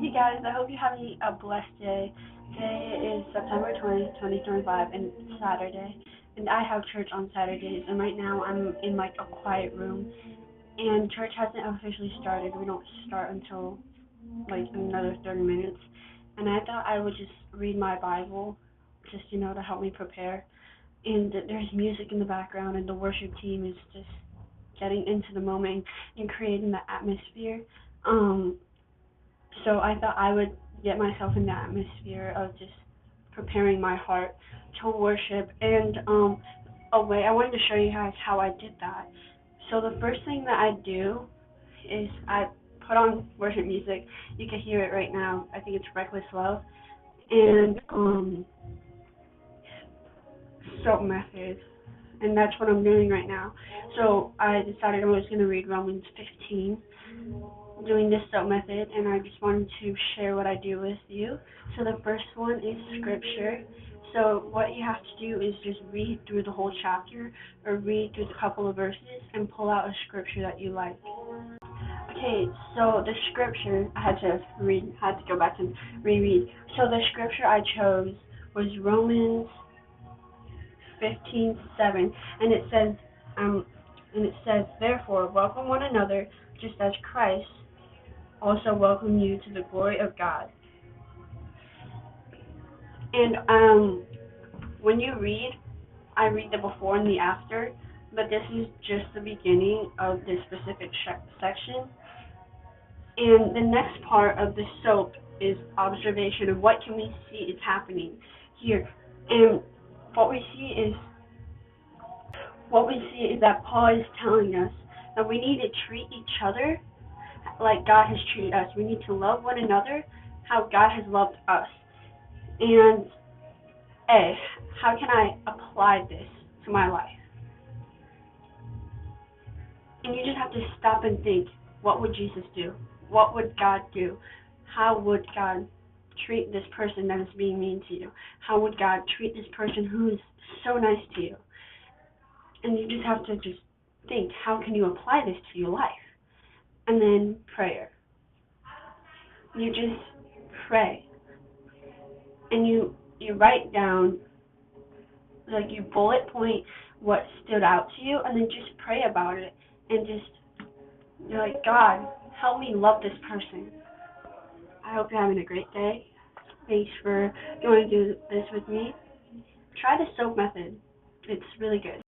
Hey guys, I hope you're having a blessed day. Today is September 20th, 2025, and it's Saturday. And I have church on Saturdays, and right now I'm in like a quiet room. And church hasn't officially started. We don't start until like another 30 minutes. And I thought I would just read my Bible, just to help me prepare. And there's music in the background, and the worship team is just getting into the moment and creating the atmosphere. Um, so I thought I would get myself in the atmosphere of just preparing my heart to worship. And I wanted to show you guys how I did that. So the first thing that I do is I put on worship music. You can hear it right now. I think it's Reckless Love. And Soap Method. And that's what I'm doing right now. So I decided I was going to read Romans 15, doing this soap method, and I just wanted to share what I do with you. So the first one is scripture. So what you have to do is just read through the whole chapter or read through the couple of verses and pull out a scripture that you like. Okay, so the scripture I had to go back and reread. So the scripture I chose was Romans 15:7, and it says, therefore, welcome one another, just as Christ also welcomed you to the glory of God. And when you read, I read the before and the after, but this is just the beginning of this specific section. And the next part of the soap is observation of what can we see is happening here. And what we see is that Paul is telling us that we need to treat each other like God has treated us. We need to love one another how God has loved us. And how can I apply this to my life? And you just have to stop and think, what would Jesus do? What would God do? How would God treat this person that is being mean to you? How would God treat this person who is so nice to you? And you just have to just think, how can you apply this to your life? And then prayer. You just pray. And you write down, like you bullet point what stood out to you, and then just pray about it. And just, you're like, God, help me love this person. I hope you're having a great day. Thanks for going to do this with me. Try the soap method. It's really good.